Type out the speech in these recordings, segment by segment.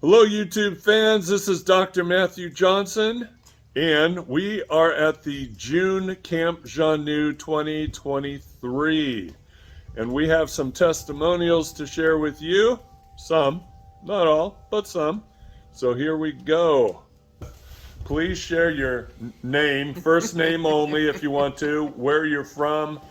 Hello, YouTube fans. This is Dr. Matthew Johnson, and we are at the June Camp Xanue 2023. And we have some testimonials to share with you. Some, not all, but some. So here we go. Please share your name, first name only if you want to, where you're from,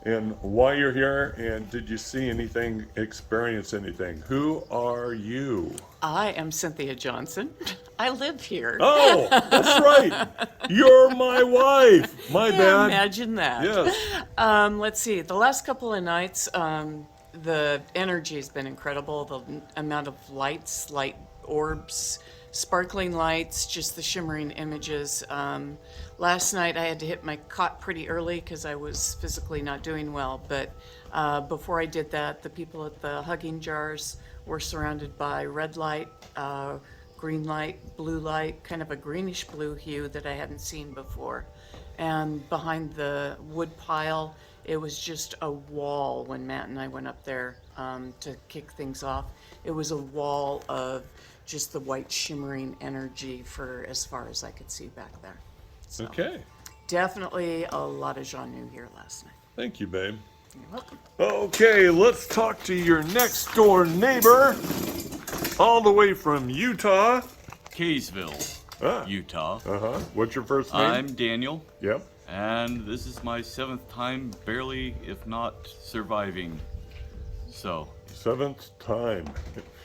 and why you're here, and did you see anything, experience anything? Who are you? I am Cynthia Johnson. I live here. Oh, that's right. You're my wife. My bad. Imagine that. Yes. Let's see. The last couple of nights, the energy has been incredible. The amount of lights, light orbs, sparkling lights, just the shimmering images. Last night I had to hit my cot pretty early because I was physically not doing well. But before I did that, the people at the hugging jars were surrounded by red light, green light, blue light, kind of a greenish blue hue that I hadn't seen before. And behind the wood pile, it was just a wall when Matt and I went up there to kick things off. It was a wall of just the white shimmering energy for as far as I could see back there. So, Okay. definitely a lot of Xanue here last night. Thank you, babe. You're welcome. Okay, let's talk to your next door neighbor, all the way from Utah. Kaysville, Utah. What's your first name? I'm Daniel, Yep. and this is my 7th time barely, if not surviving. So, 7th time.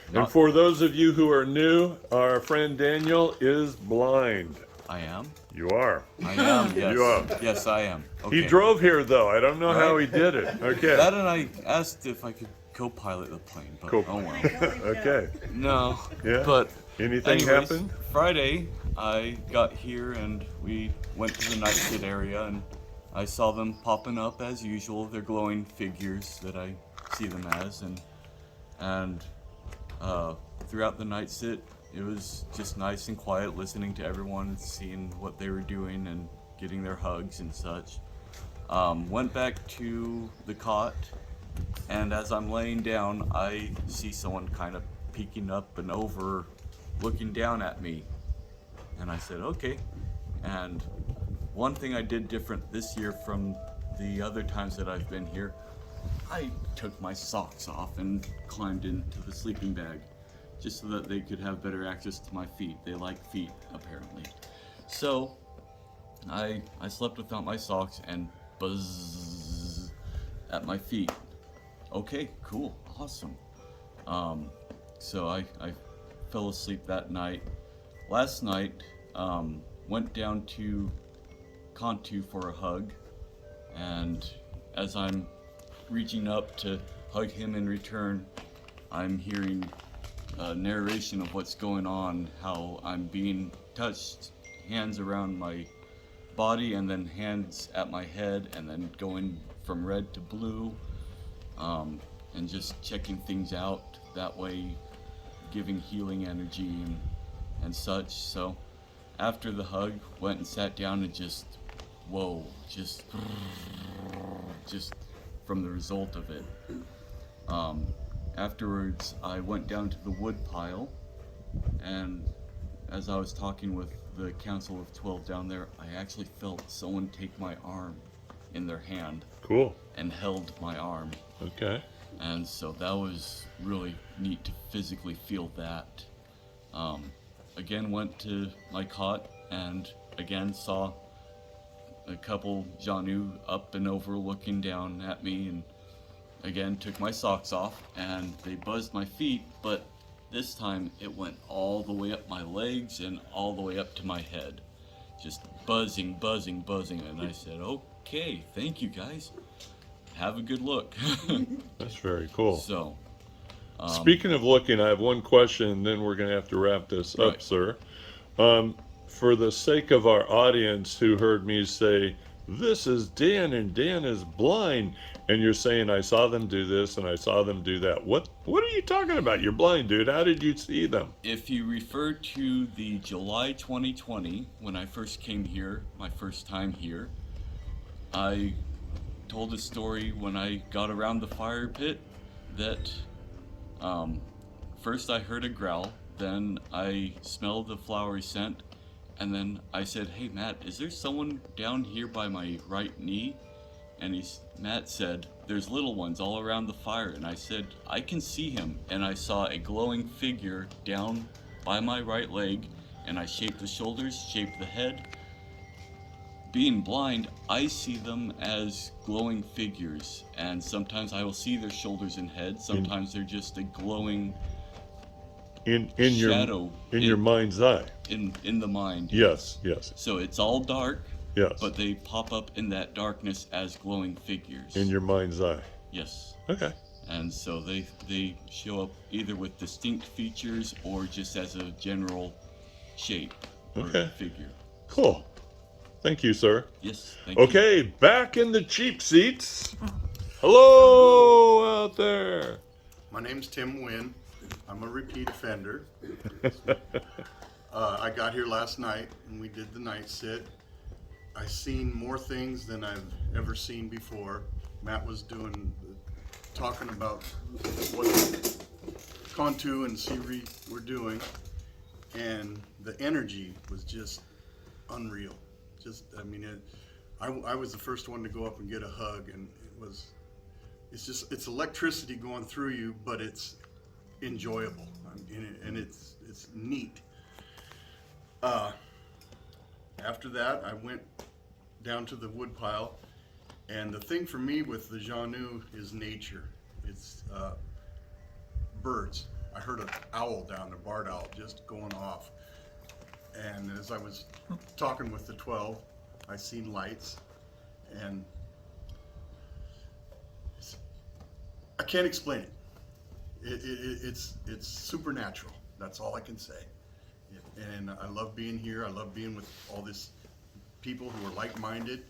And Not- for those of you who are new, our friend Daniel is blind. I am? You are. I am, yes. You are. Yes, I am. Okay. He drove here, though. I don't know how he Right. did it. Okay. That, and I asked if I could co-pilot the plane, but Cool. oh well. Okay. No. Yeah. But Anything anyways, happened? Friday, I got here and we went to the night sit area, and I saw them popping up as usual. They're glowing figures that I see them as, and throughout the night sit, it was just nice and quiet, listening to everyone, seeing what they were doing and getting their hugs and such. Went back to the cot, and as I'm laying down, I see someone kind of peeking up and over, looking down at me. And I said, okay. And one thing I did different this year from the other times that I've been here, I took my socks off and climbed into the sleeping bag, just so that they could have better access to my feet. They like feet, apparently. So I slept without my socks and buzz at my feet. Okay, cool, awesome. So I fell asleep that night. Last night, went down to Cantu for a hug, and as I'm reaching up to hug him in return, I'm hearing a narration of what's going on, how I'm being touched, hands around my body and then hands at my head, and then going from red to blue, and just checking things out that way, giving healing energy and such. So after the hug, went and sat down and just from the result of it. Afterwards, I went down to the wood pile, and as I was talking with the Council of 12 down there, I actually felt someone take my arm in their hand Cool. and held my arm. Okay. And so that was really neat to physically feel that. Again, went to my cot and again saw a couple Xanue up and over looking down at me, and again took my socks off and they buzzed my feet, but this time it went all the way up my legs and all the way up to my head. Just buzzing, buzzing, buzzing. And I said, okay, thank you guys. Have a good look. That's very cool. So, Speaking of looking, I have one question, and then we're going to have to wrap this up, Right. sir. For the sake of our audience who heard me say, this is Dan, and Dan is blind, and you're saying, I saw them do this, and I saw them do that. What are you talking about? You're blind, dude. How did you see them? if you refer to the July 2020, when I first came here, my first time here, I told a story when I got around the fire pit that first I heard a growl, then I smelled the flowery scent, and then I said, "Hey Matt, is there someone down here by my right knee?" And Matt said, "There's little ones all around the fire." And I said, "I can see him." And I saw a glowing figure down by my right leg, and I shaped the shoulders, shaped the head. Being blind, I see them as glowing figures, and sometimes I will see their shoulders and head. Sometimes they're just a glowing in shadow your mind's eye. in the mind. Yes. So it's all dark, Yes. but they pop up in that darkness as glowing figures. In your mind's eye. Yes. Okay. And so they show up either with distinct features or just as a general shape or Okay. figure. Cool. Thank you, sir. Yes. Thank you. Okay, back in the cheap seats. Hello out there. My name's Tim Wynn. I'm a repeat offender. I got here last night and we did the night sit. I seen more things than I've ever seen before. Matt was talking about what Contu and Siri were doing, and the energy was just unreal. I was the first one to go up and get a hug, and it's electricity going through you, but it's enjoyable, and it's neat. After that, I went down to the wood pile, and the thing for me with the Xanue is nature. It's birds. I heard an owl down there, barred owl, just going off. And as I was talking with the 12, I seen lights, and I can't explain it. It's supernatural. That's all I can say. And I love being here. I love being with all these people who are like-minded.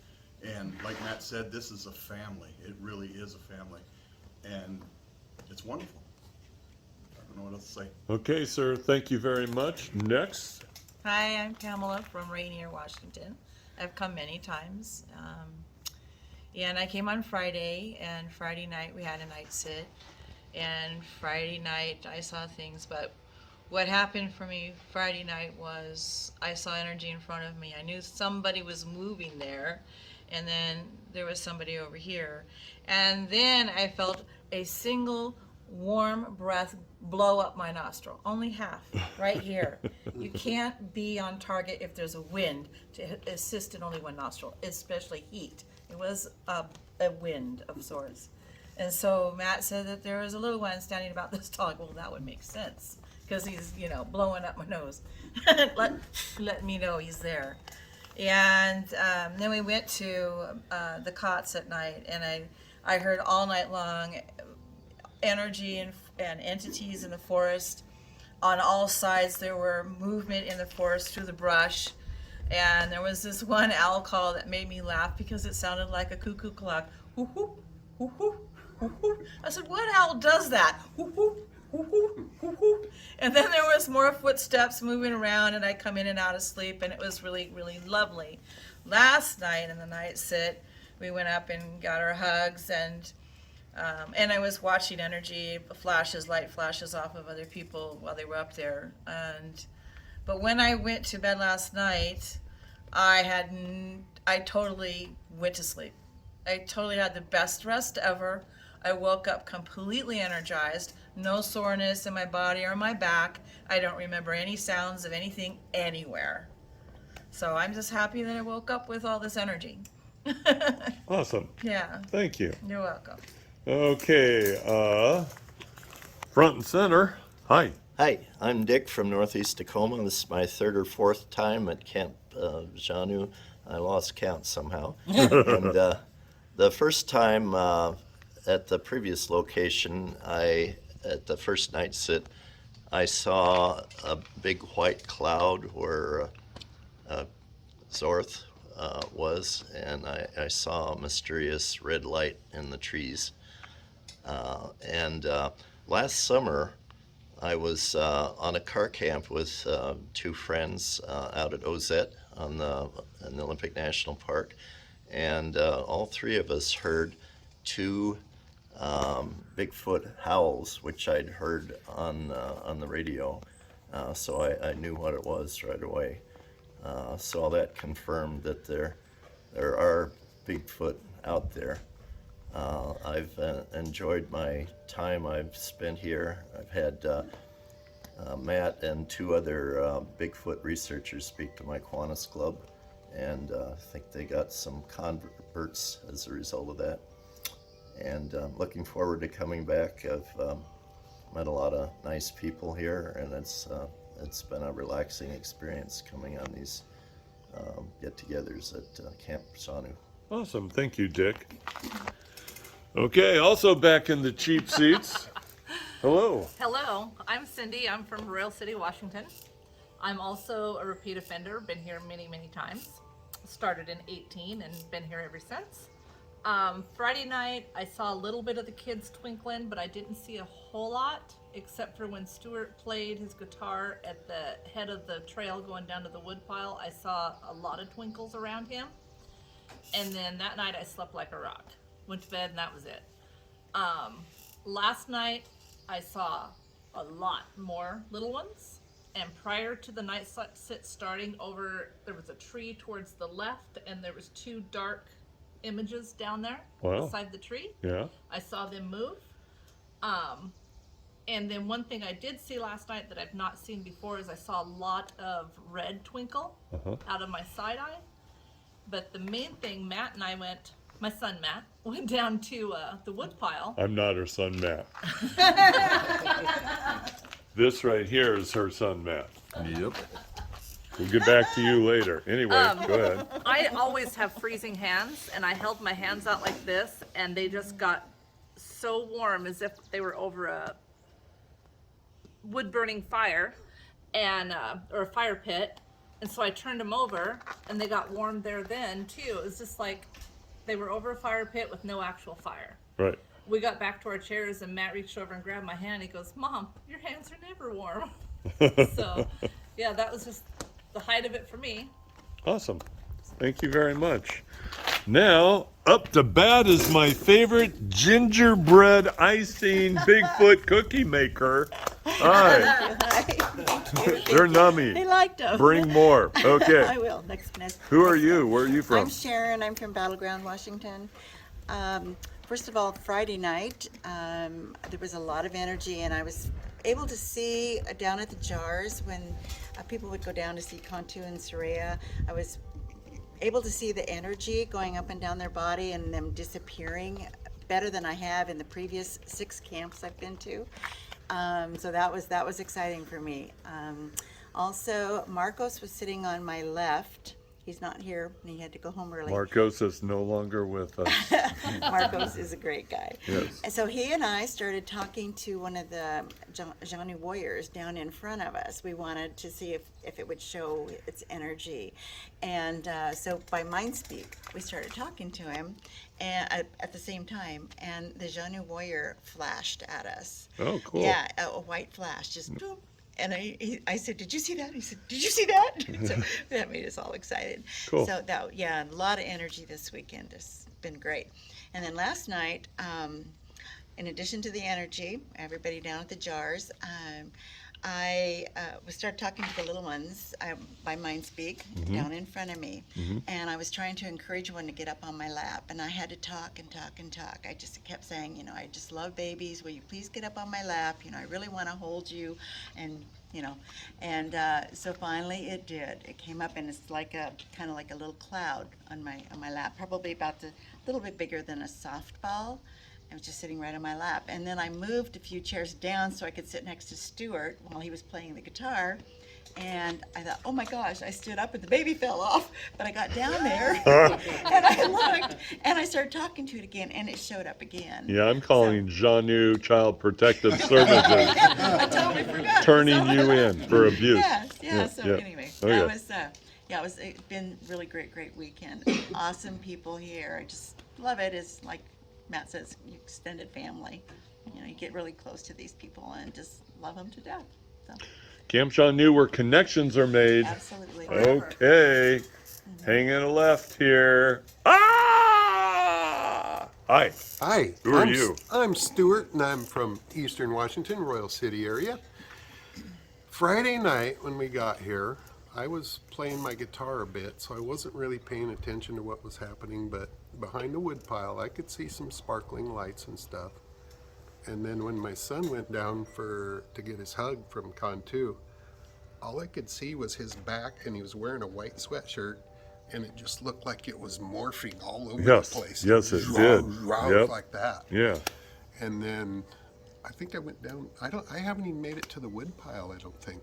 And like Matt said, this is a family. It really is a family, and it's wonderful. I don't know what else to say. Okay, sir. Thank you very much. Next. Hi, I'm Pamela from Rainier, Washington. I've come many times. And I came on Friday, and Friday night we had a night sit. And Friday night I saw things, but what happened for me Friday night was I saw energy in front of me. I knew somebody was moving there, and then there was somebody over here. And then I felt a single warm breath blow up my nostril, only half, right here. You can't be on target if there's a wind to assist in only one nostril, especially heat. It was a wind of sorts. And so Matt said that there was a little one standing about this tall. Well, that would make sense, because he's, blowing up my nose. let me know he's there. And then we went to the cots at night, and I heard all night long energy and entities in the forest. On all sides there were movement in the forest through the brush, and there was this one owl call that made me laugh because it sounded like a cuckoo clock. Hoo hoo, hoo hoo, hoo hoo. I said, what owl does that? Hoo hoo, hoo hoo, hoo hoo. And then there was more footsteps moving around, and I'd come in and out of sleep, and it was really, really lovely. Last night in the night sit, we went up and got our hugs, and I was watching energy light flashes off of other people while they were up there. But when I went to bed last night, I totally went to sleep. I totally had the best rest ever. I woke up completely energized, no soreness in my body or my back. I don't remember any sounds of anything anywhere. So I'm just happy that I woke up with all this energy. Awesome. Yeah. Thank you. You're welcome. Okay, front and center. Hi. Hi, I'm Dick from Northeast Tacoma. This is my third or fourth time at Camp Xanue. I lost count somehow. And the first time at the previous location, at the first night sit, I saw a big white cloud where Zorth was, and I saw a mysterious red light in the trees. Last summer, I was on a car camp with two friends out at Ozette in the Olympic National Park, and all three of us heard two Bigfoot howls, which I'd heard on the radio so I knew what it was right away. So that confirmed that there are Bigfoot out there. I've enjoyed my time I've spent here. I've had Matt and 2 other Bigfoot researchers speak to my Kiwanis Club, and I think they got some converts as a result of that. And looking forward to coming back. I've met a lot of nice people here, and it's been a relaxing experience coming on these get-togethers at Camp Xanue. Awesome. Thank you, Dick. Okay, also back in the cheap seats. Hello. Hello, I'm Cindy. I'm from Royal City, Washington. I'm also a repeat offender, been here many, many times. Started in 18 and been here ever since. Friday night, I saw a little bit of the kids twinkling, but I didn't see a whole lot, except for when Stuart played his guitar at the head of the trail going down to the woodpile. I saw a lot of twinkles around him. And then that night I slept like a rock. Went to bed and that was it. Last night I saw a lot more little ones. And prior to the night sit starting over, there was a tree towards the left and there was 2 dark images down there beside the tree. Yeah. I saw them move. And then one thing I did see last night that I've not seen before is I saw a lot of red twinkle out of my side eye. But the main thing, Matt and I my son Matt, went down to the woodpile. I'm not her son, Matt. This right here is her son, Matt. Yep. We'll get back to you later. Anyway, go ahead. I always have freezing hands, and I held my hands out like this, and they just got so warm as if they were over a wood-burning fire, and or a fire pit. And so I turned them over, and they got warm there then, too. It was just like they were over a fire pit with no actual fire. Right. We got back to our chairs, and Matt reached over and grabbed my hand. He goes, "Mom, your hands are never warm." So, yeah, that was just the height of it for me. Awesome. Thank you very much. Now, up to bat is my favorite gingerbread icing Bigfoot cookie maker. Hi. They're nummy. They liked them. Bring more. I Okay. will. Next. Who are you? Where are you I'm from? Sharon. I'm from Battleground, Washington. First of all, Friday night, there was a lot of energy, and I was able to see down at the jars when people would go down to see Cantu and Soraya. I was able to see the energy going up and down their body and them disappearing better than I have in the previous 6 camps I've been to. So that was exciting for me. Also, Marcos was sitting on my left. He's not here, and he had to go home early. Marcos is no longer with us. Marcos is a great guy. Yes. And so he and I started talking to one of the Xanue warriors down in front of us. We wanted to see if it would show its energy. And so by MindSpeak, we started talking to him and, at the same time, and the Xanue warrior flashed at us. Oh, cool. Yeah, a white flash, just boom. And I said, "Did you see that?" He said, "Did you see that?" So that made us all excited. Cool. So a lot of energy this weekend. It's been great. And then last night, in addition to the energy, everybody down at the jars, I started talking to the little ones by MindSpeak down in front of me. And I was trying to encourage one to get up on my lap. And I had to talk and talk and talk. I just kept saying, I just love babies. Will you please get up on my lap? I really want to hold you. And, so finally it did. It came up, and it's kind of like a little cloud on my lap, probably about a little bit bigger than a softball. I was just sitting right on my lap. And then I moved a few chairs down so I could sit next to Stuart while he was playing the guitar. And I thought, oh my gosh, I stood up and the baby fell off. But I got down there and I looked and I started talking to it again, and it showed up again. Yeah, I'm calling Xanue Child Protective Services, I totally forgot. turning you in for abuse. Yes. So anyway, Okay. it's been really great weekend. Awesome people here. I just love it. It's like Matt says, extended family. You get really close to these people and just love them to death. So, Camp Xanue, where connections are made. absolutely. Okay. Hanging a left here. Ah! Hi. Hi. Who are you? I'm Stuart, and I'm from Eastern Washington, Royal City area. Friday night when we got here, I was playing my guitar a bit, so I wasn't really paying attention to what was happening, but behind the woodpile I could see some sparkling lights and stuff. And then when my son went down to get his hug from Con 2, all I could see was his back, and he was wearing a white sweatshirt, and it just looked like it was morphing all over the place. Yes, it did. Yep. Like that. Yeah. And then I think I went down. I haven't even made it to the woodpile, I don't think.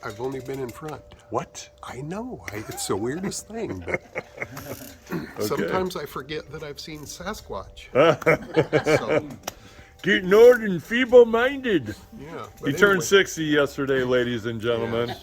I've only been in front. What? I know. It's the weirdest thing. But sometimes I forget that I've seen Sasquatch. So, Getting old and feeble-minded. yeah. He But turned anyway, 60 yesterday, ladies and gentlemen.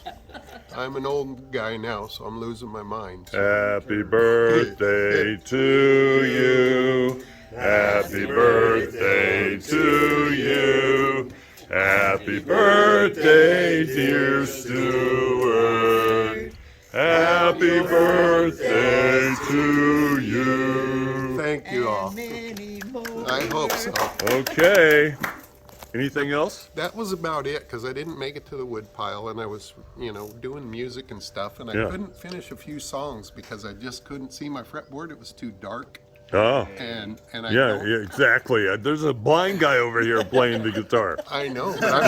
I'm an old guy now, so I'm losing my mind. Happy birthday to you. Happy birthday to you. Happy birthday, dear Stuart. Happy birthday to you. Thank you all. I hope so. Okay. Anything else? That was about it, because I didn't make it to the woodpile, and I was, doing music and stuff, and I Yeah. couldn't finish a few songs because I just couldn't see my fretboard. It was too dark, Oh. and I Yeah, don't- yeah, exactly. There's a blind guy over here playing the guitar. I know, but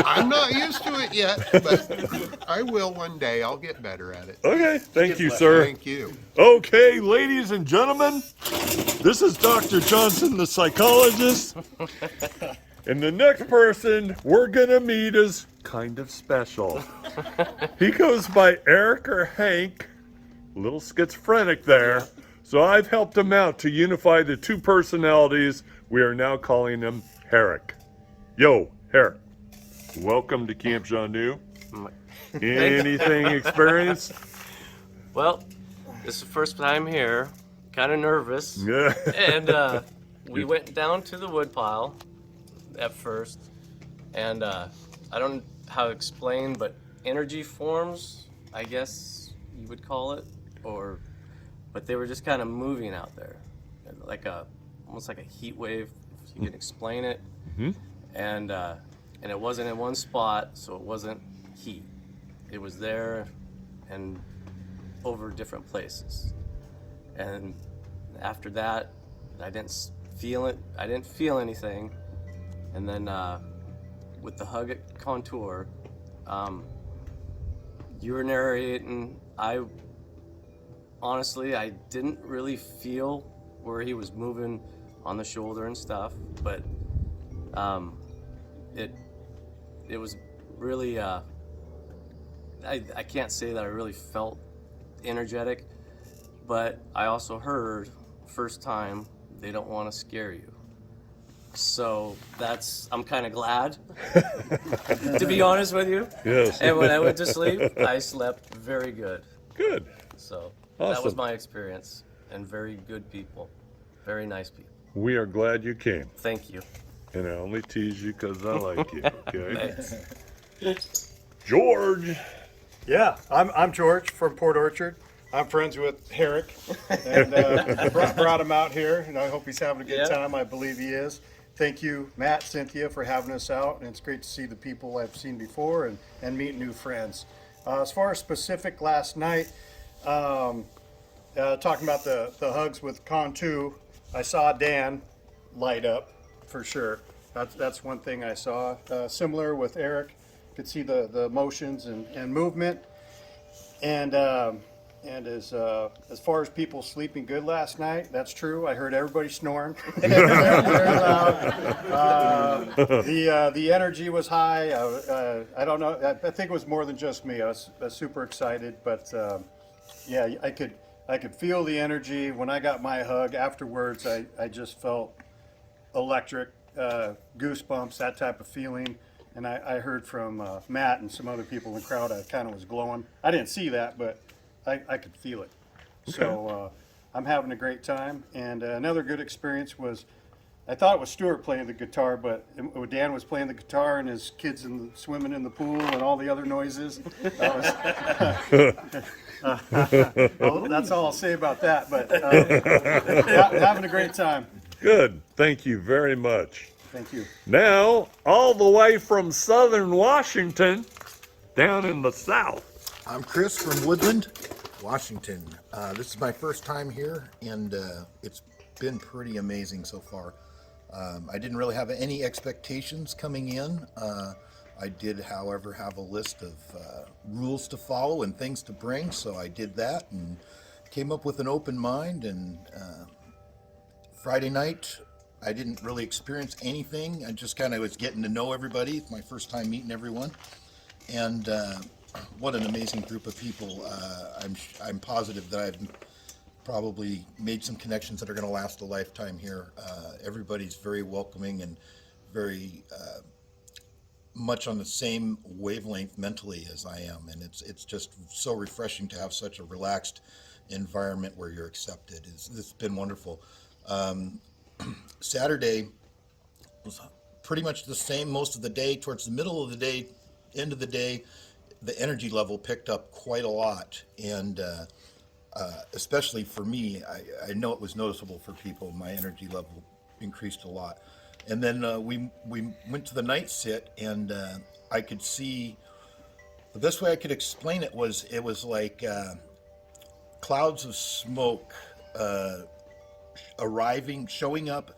I'm not used to it yet, but I will one day. I'll get better at it. Okay, thank you, sir. Thank you. Okay, ladies and gentlemen, this is Dr. Johnson, the psychologist. And the next person we're gonna meet is kind of special. He goes by Eric or Hank, a little schizophrenic there. So I've helped him out to unify the two personalities. We are now calling him Herrick. Yo, Herrick, welcome to Camp Xanue. Anything experienced? Well, this is the first time here. Kind of nervous. Yeah. And we went down to the woodpile at first. And I don't know how to explain, but energy forms, I guess you would call it. But they were just kind of moving out there. Like almost like a heat wave, if you can explain it. Mhm. And it wasn't in one spot, so it wasn't heat. It was there and over different places. And after that, I didn't feel it. I didn't feel anything. And then with the hug at Contour, you were narrating. Honestly, I didn't really feel where he was moving on the shoulder and stuff, but it was really. I can't say that I really felt energetic, but I also heard first time they don't want to scare you. So I'm kind of glad, to be honest with you. Yes. And when I went to sleep, I slept very good. Good. So that was Awesome. my experience, and very good people, very nice people. We are glad you came. Thank you. And I only tease you because I like you, okay? Thanks. George. Yeah, I'm George from Port Orchard. I'm friends with Herrick, and brought him out here, and I hope he's having a good Yeah. time. I believe he is. Thank you, Matt, Cynthia, for having us out, and it's great to see the people I've seen before and meet new friends. As far as specific last night, talking about the hugs with Con 2, I saw Dan light up for sure. That's one thing I saw. Similar with Eric, could see the motions and movement. And as far as people sleeping good last night, that's true. I heard everybody snoring very loud. The energy was high. I don't know. I think it was more than just me. I was super excited, but yeah, I could feel the energy when I got my hug. Afterwards, I just felt electric, goosebumps, that type of feeling. And I heard from Matt and some other people in the crowd. I kind of was glowing. I didn't see that, but I could feel it. So I'm having a great time. And another good experience was, I thought it was Stuart playing the guitar, but Dan was playing the guitar and his kids swimming in the pool and all the other noises. Well, that's all I'll say about that. But having a great time. Good. Thank you very much. Thank you. Now, all the way from southern Washington, down in the south. I'm Chris from Woodland, Washington. This is my first time here, and it's been pretty amazing so far. I didn't really have any expectations coming in. I did, however, have a list of rules to follow and things to bring, so I did that and came up with an open mind. And Friday night, I didn't really experience anything. I just kind of was getting to know everybody. It's my first time meeting everyone. And what an amazing group of people. I'm positive that I've probably made some connections that are going to last a lifetime here. Everybody's very welcoming and very much on the same wavelength mentally as I am, and it's just so refreshing to have such a relaxed environment where you're accepted. It's been wonderful. Saturday was pretty much the same most of the day. Towards the middle of the day, end of the day, the energy level picked up quite a lot, and especially for me, I know it was noticeable for people. My energy level increased a lot. And then we went to the night sit, and I could see, the best way I could explain it was like clouds of smoke showing up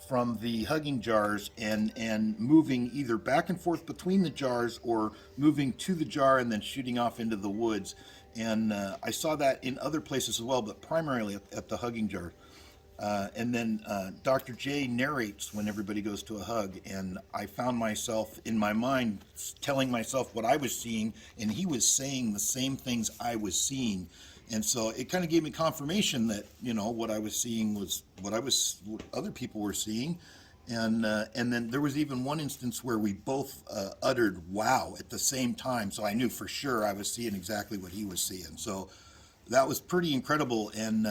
from the hugging jars and moving either back and forth between the jars or moving to the jar and then shooting off into the woods. And I saw that in other places as well, but primarily at the hugging jar. And then Dr. J narrates when everybody goes to a hug, and I found myself in my mind telling myself what I was seeing, and he was saying the same things I was seeing. And so it kind of gave me confirmation that, what I was seeing was what other people were seeing. And then there was even one instance where we both uttered "wow" at the same time. So I knew for sure I was seeing exactly what he was seeing. So that was pretty incredible. And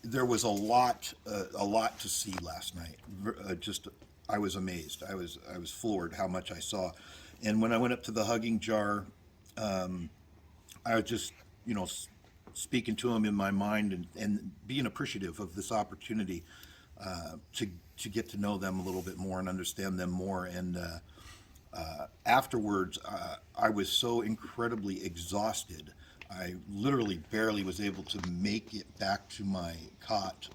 there was a lot to see last night. I was amazed. I was floored how much I saw. And when I went up to the hugging jar, I was just, speaking to him in my mind and being appreciative of this opportunity to get to know them a little bit more and understand them more. And afterwards, I was so incredibly exhausted. I literally barely was able to make it back to my cot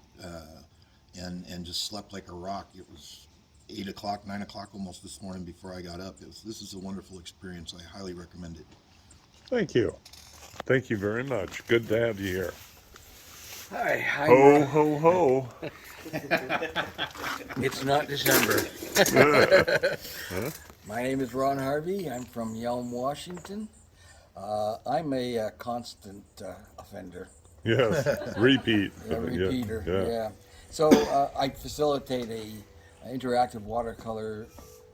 and just slept like a rock. It was 8 o'clock, 9 o'clock almost this morning before I got up. This is a wonderful experience. I highly recommend it. Thank you. Thank you very much. Good to have you here. Hi. Ho, ho, ho. It's not December. My name is Ron Harvey. I'm from Yelm, Washington. I'm a constant offender. Yes, repeat. A repeater, Yeah. So I facilitate a interactive watercolor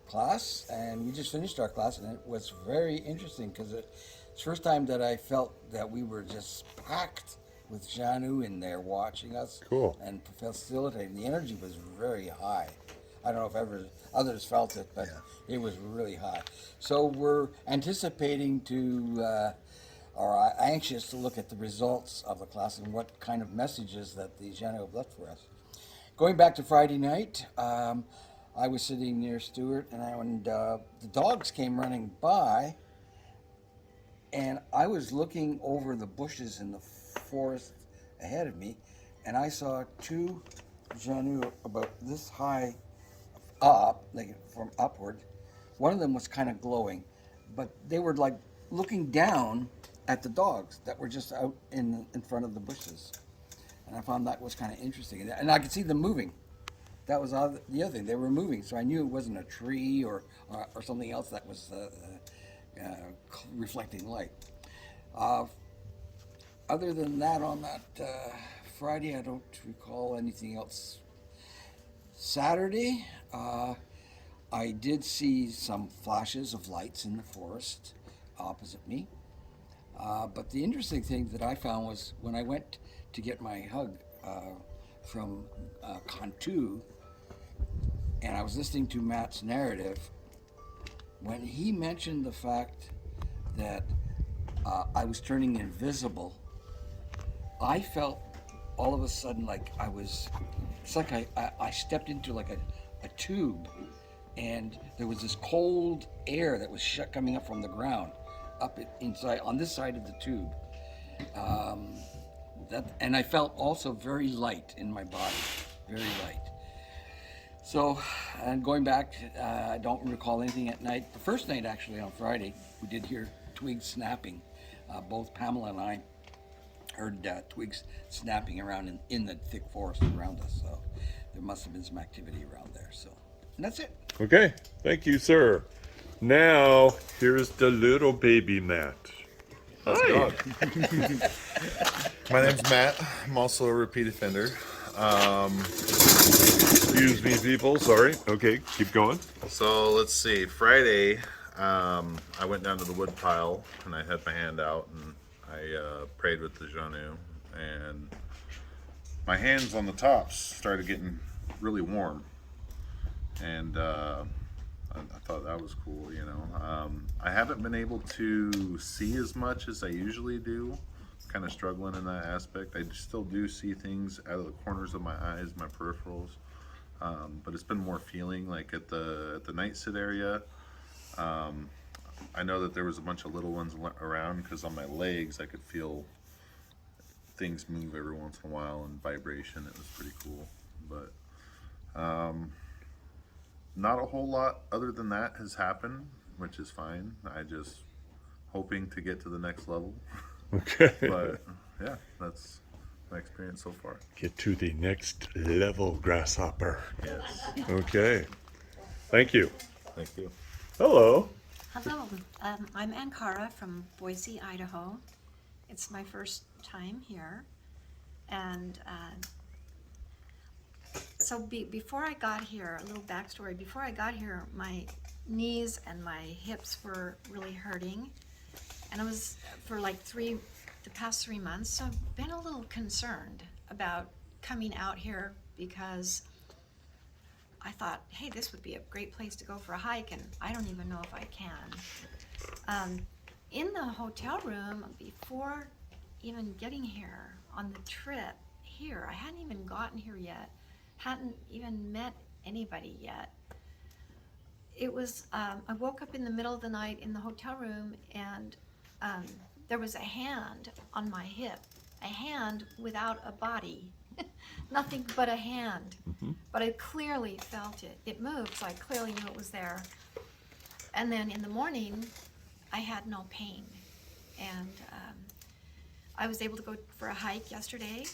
class, and we just finished our class, and it was very interesting because it's the first time that I felt that we were just packed with Xanue in there watching us. Cool. And facilitating. The energy was very high. I don't know if others felt it, but it was really high. So we're anticipating or anxious to look at the results of the class and what kind of messages that the Xanue have left for us. Going back to Friday night, I was sitting near Stuart, and the dogs came running by, and I was looking over the bushes in the forest ahead of me, and I saw two Xanue about this high up, like from upward. One of them was kind of glowing, but they were like looking down at the dogs that were just out in front of the bushes. And I found that was kind of interesting. And I could see them moving. That was the other thing. They were moving, so I knew it wasn't a tree or something else that was reflecting light. Other than that, on that Friday, I don't recall anything else. Saturday, I did see some flashes of lights in the forest opposite me. But the interesting thing that I found was when I went to get my hug from Cantu, and I was listening to Matt's narrative, when he mentioned the fact that I was turning invisible, I felt all of a sudden like it's like I stepped into like a tube, and there was this cold air that was coming up from the ground, inside on this side of the tube. And I felt also very light in my body, very light. So, and going back, I don't recall anything at night. The first night, actually, on Friday, we did hear twigs snapping. Both Pamela and I heard twigs snapping around in the thick forest around us. So there must have been some activity around there. So, and that's it. Okay, thank you, sir. Now, here's the little baby Matt. How's it going? My name's Matt. I'm also a repeat offender. Excuse me, people. Sorry. Okay, keep going. So let's see. Friday, I went down to the wood pile and I had my hand out and I prayed with the Xanue, and my hands on the tops started getting really warm, and I thought that was cool. You know, I haven't been able to see as much as I usually do. Kind of struggling in that aspect. I still do see things out of the corners of my eyes, my peripherals, but it's been more feeling. Like at the night sit area, I know that there was a bunch of little ones around because on my legs I could feel things move every once in a while and vibration. It was pretty cool, but not a whole lot other than that has happened, which is fine. I just hoping to get to the next level. Okay. But yeah, that's my experience so far. Get to the next level, grasshopper. Yes. Okay. Thank you. Thank you. Hello. Hello, I'm Ankara from Boise, Idaho. It's my first time here, and so before I got here, a little backstory, before I got here, my knees and my hips were really hurting, and I was, for like the past 3 months, so I've been a little concerned about coming out here because I thought, hey, this would be a great place to go for a hike, and I don't even know if I can. In the hotel room, before even getting here, on the trip here, I hadn't even gotten here yet, hadn't even met anybody yet. It was, I woke up in the middle of the night in the hotel room, and there was a hand on my hip, a hand without a body. Nothing but a hand. Mm-hmm. But I clearly felt it. It moved, so I clearly knew it was there. And then in the morning, I had no pain. And I was able to go for a hike yesterday,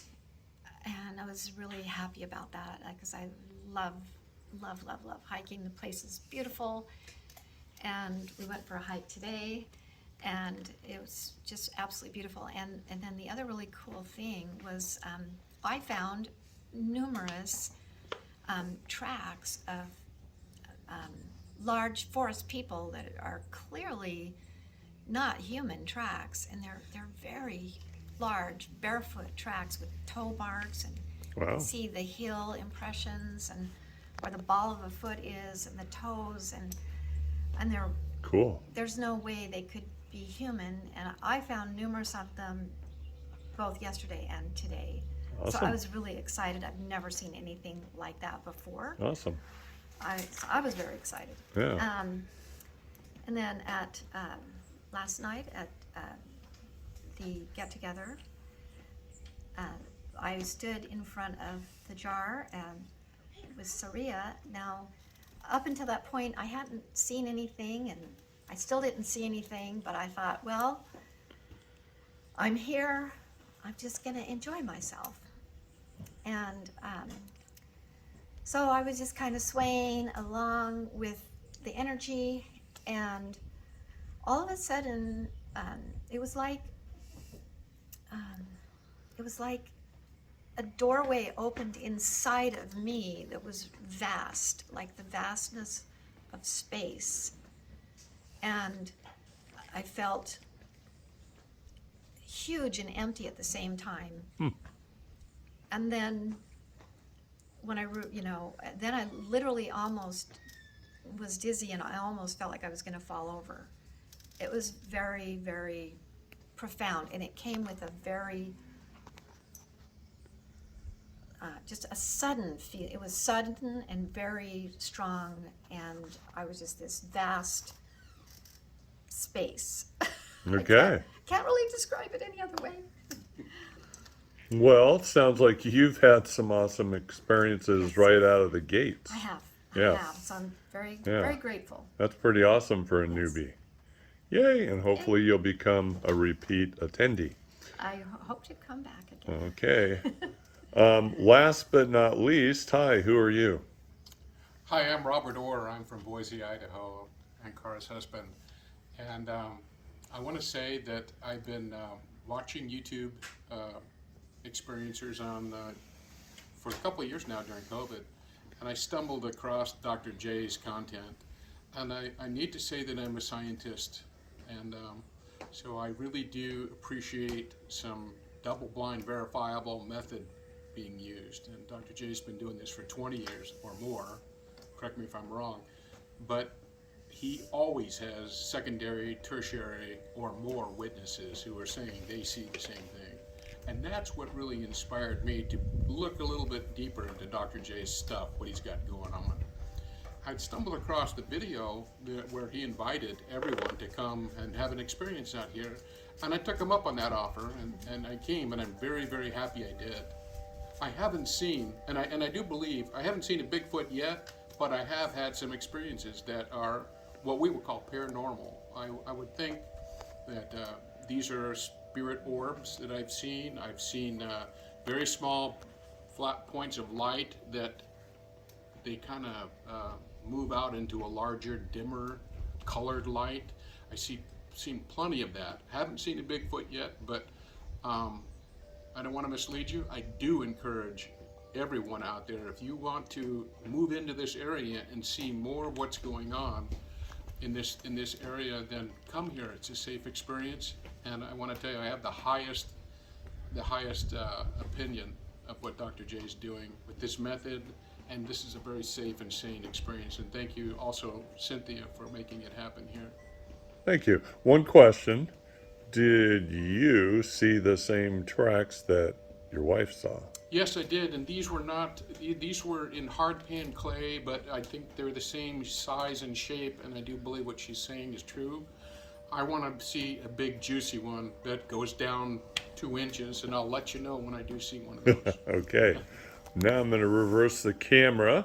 and I was really happy about that because I love hiking. The place is beautiful, and we went for a hike today, and it was just absolutely beautiful. And then the other really cool thing was I found numerous tracks of large forest people that are clearly not human tracks, and they're very large barefoot tracks with toe marks, and you Wow. can see the heel impressions and where the ball of a foot is and the toes, and they're Cool. there's no way they could be human, and I found numerous of them both yesterday and today. So Awesome. I was really excited. I've never seen anything like that before. Awesome. I was very excited. Yeah. And then at last night at the get-together, I stood in front of the jar with Saria. Now, up until that point, I hadn't seen anything, and I still didn't see anything, but I thought, well, I'm here. I'm just going to enjoy myself. And so I was just kind of swaying along with the energy, and all of a sudden, it was like a doorway opened inside of me that was vast, like the vastness of space. And I felt huge and empty at the same time. And then when then I literally almost was dizzy, and I almost felt like I was going to fall over. It was very, very profound, and it came with a very just a sudden feel. It was sudden and very strong, and I was just this vast space. Okay. Can't really describe it any other way. Well, it sounds like you've had some awesome experiences right out of the gates. I have. Yeah. I have. So I'm very, Yeah. very grateful. That's pretty awesome for a newbie. Yay, and hopefully you'll become a repeat attendee. I hope to come back again. Okay. Last but not least, hi, who are you? Hi, I'm Robert Orr. I'm from Boise, Idaho, Ankara's husband. And I want to say that I've been watching YouTube experiencers for a couple of years now during COVID, and I stumbled across Dr. J's content. And I need to say that I'm a scientist, and so I really do appreciate some double-blind verifiable method being used. And Dr. J's been doing this for 20 years or more, correct me if I'm wrong, but he always has secondary, tertiary, or more witnesses who are saying they see the same thing. And that's what really inspired me to look a little bit deeper into Dr. J's stuff, what he's got going on. I'd stumbled across the video where he invited everyone to come and have an experience out here, and I took him up on that offer, and I came, and I'm very, very happy I did. I haven't seen, and I do believe, I haven't seen a Bigfoot yet, but I have had some experiences that are what we would call paranormal. I would think that these are spirit orbs that I've seen. I've seen very small flat points of light that they kind of move out into a larger, dimmer colored light. I seen plenty of that. Haven't seen a Bigfoot yet, but I don't want to mislead you. I do encourage everyone out there, if you want to move into this area and see more of what's going on in this area, then come here. It's a safe experience, and I want to tell you, I have the highest opinion of what Dr. J is doing with this method, and this is a very safe and sane experience. And thank you also, Cynthia, for making it happen here. Thank you. One question: did you see the same tracks that your wife saw? Yes, I did, and these were in hard pan clay, but I think they're the same size and shape, and I do believe what she's saying is true. I want to see a big juicy one that goes down 2 inches, and I'll let you know when I do see one of those. Okay, now I'm going to reverse the camera.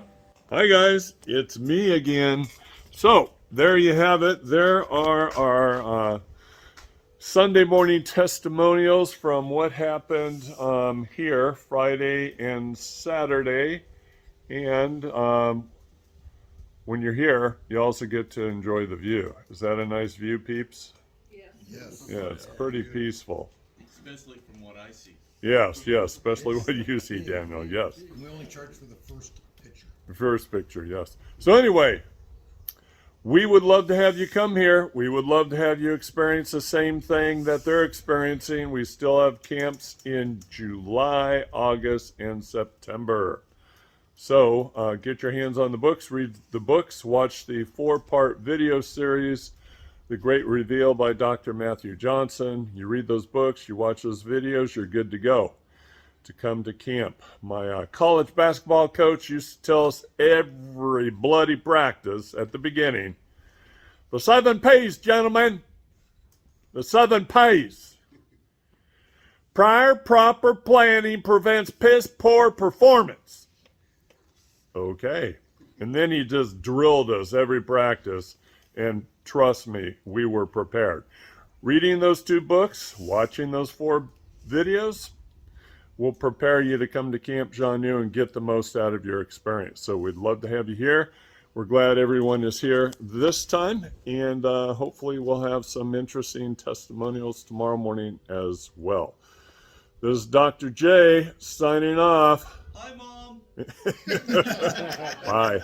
Hi guys, it's me again. So there you have it. There are our Sunday morning testimonials from what happened here Friday and Saturday. And when you're here, you also get to enjoy the view. Is that a nice view, peeps? Yes. Yeah, it's pretty peaceful. Especially from what I see. Yes, especially what you see, Daniel, yes. We only charge for the first picture. The first picture, yes. So anyway, we would love to have you come here. We would love to have you experience the same thing that they're experiencing. We still have camps in July, August, and September. So get your hands on the books, read the books, watch the 4-part video series, The Great Reveal by Dr. Matthew Johnson. You read those books, you watch those videos, you're good to go to come to camp. My college basketball coach used to tell us every bloody practice at the beginning, the Southern pays, gentlemen. The Southern pays. Prior proper planning prevents piss poor performance. Okay. And then he just drilled us every practice, and trust me, we were prepared. Reading those 2 books, watching those 4 videos, will prepare you to come to Camp Xanue and get the most out of your experience. So we'd love to have you here. We're glad everyone is here this time, and hopefully we'll have some interesting testimonials tomorrow morning as well. This is Dr. J signing off. Hi, Mom. Bye.